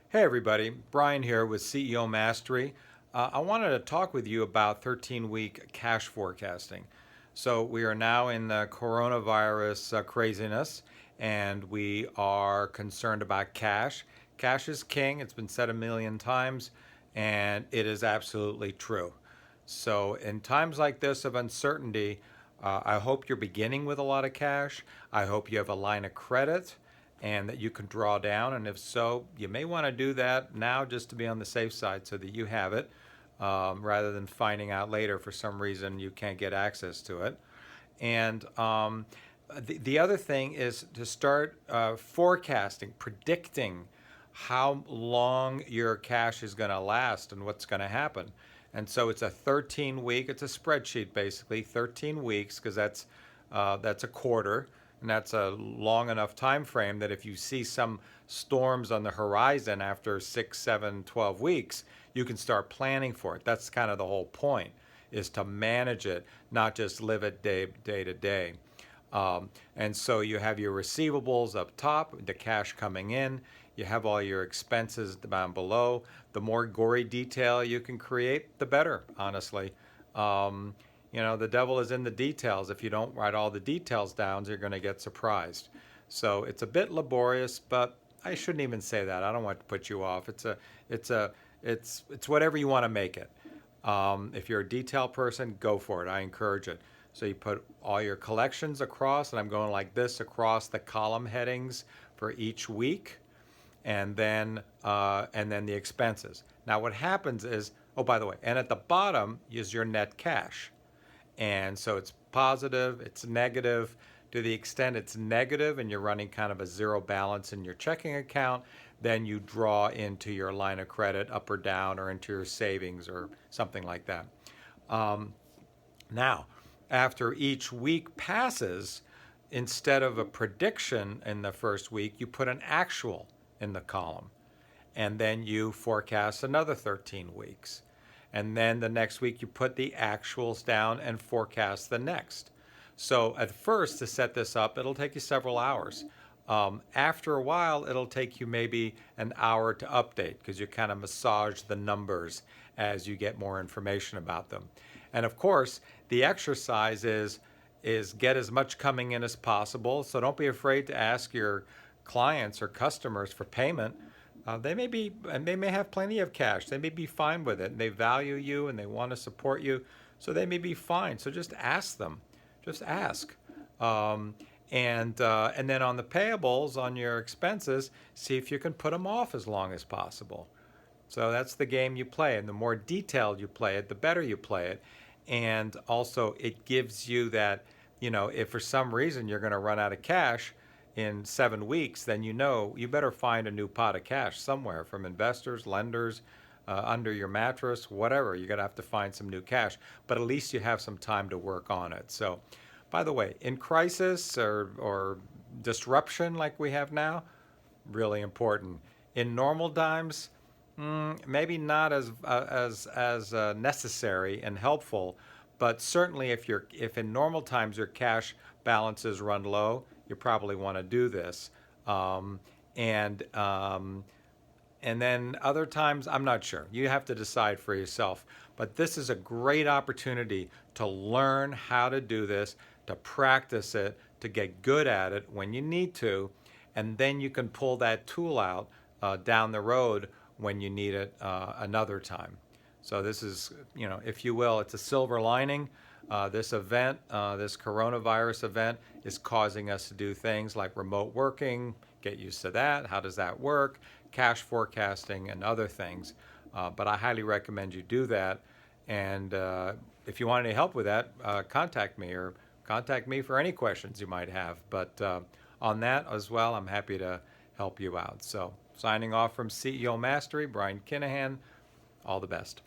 Hey everybody, Brian here with CEO Mastery. I wanted to talk with you about 13-week cash forecasting. So we are now in the coronavirus craziness, and we are concerned about cash. Cash is king. It's been said a million times, and it is absolutely true. So in times like this of uncertainty, I hope you're beginning with a lot of cash. I hope you have a line of credit and that you can draw down. And if so, you may want to do that now just to be on the safe side so that you have it rather than finding out later for some reason you can't get access to it. And the other thing is to start forecasting, predicting how long your cash is going to last and what's going to happen. And so it's a 13 week, it's a spreadsheet basically, 13 weeks, because that's a quarter. And that's a long enough time frame that if you see some storms on the horizon after 6, 7, 12 weeks, you can start planning for it. That's kind of the whole point, is to manage it, not just live it day to day. And so you have your receivables up top, the cash coming in. You have all your expenses down below. The more gory detail you can create, the better, honestly. Um, the devil is in the details. If you don't write all the details down, you're going to get surprised. So it's a bit laborious, but I shouldn't even say that. I don't want to put you off. It's a, it's whatever you want to make it. If you're a detail person, go for it. I encourage it. So you put all your collections across, and I'm going like this across the column headings for each week, and then the expenses. Now what happens is, oh, by the way, and at the bottom is your net cash. And so it's positive, it's negative. To the extent it's negative and you're running kind of a zero balance in your checking account, then you draw into your line of credit up or down or into your savings or something like that. Now, after each week passes, instead of a prediction in the first week, you put an actual in the column. And then you forecast another 13 weeks. And then the next week you put the actuals down and forecast the next. So at first, to set this up, it'll take you several hours. After a while, it'll take you maybe an hour to update because you kind of massage the numbers as you get more information about them. And of course, the exercise is get as much coming in as possible. So don't be afraid to ask your clients or customers for payment. And they may have plenty of cash. They may be fine with it. And they value you and they want to support you, so they may be fine. So just ask them. Just ask. And then on the payables, on your expenses, see if you can put them off as long as possible. So that's the game you play, and the more detailed you play it, the better you play it. And also, it gives you that, if for some reason you're going to run out of cash in 7 weeks, then you better find a new pot of cash somewhere from investors, lenders, under your mattress, whatever. You're going to have to find some new cash, but at least you have some time to work on it. So, by the way, in crisis or disruption like we have now, really important. In normal times, maybe not as necessary and helpful, but certainly if in normal times your cash balances run low, you probably want to do this. Um, and and then other times, I'm not sure. You have to decide for yourself. But this is a great opportunity to learn how to do this, to practice it, to get good at it when you need to, and then you can pull that tool out down the road when you need it another time. So this is, if you will, it's a silver lining. This event, this coronavirus event, is causing us to do things like remote working, get used to that. How does that work? Cash forecasting and other things. But I highly recommend you do that. And if you want any help with that, contact me or contact me for any questions you might have. But on that as well, I'm happy to help you out. So signing off from CEO Mastery, Brian Kinahan, all the best.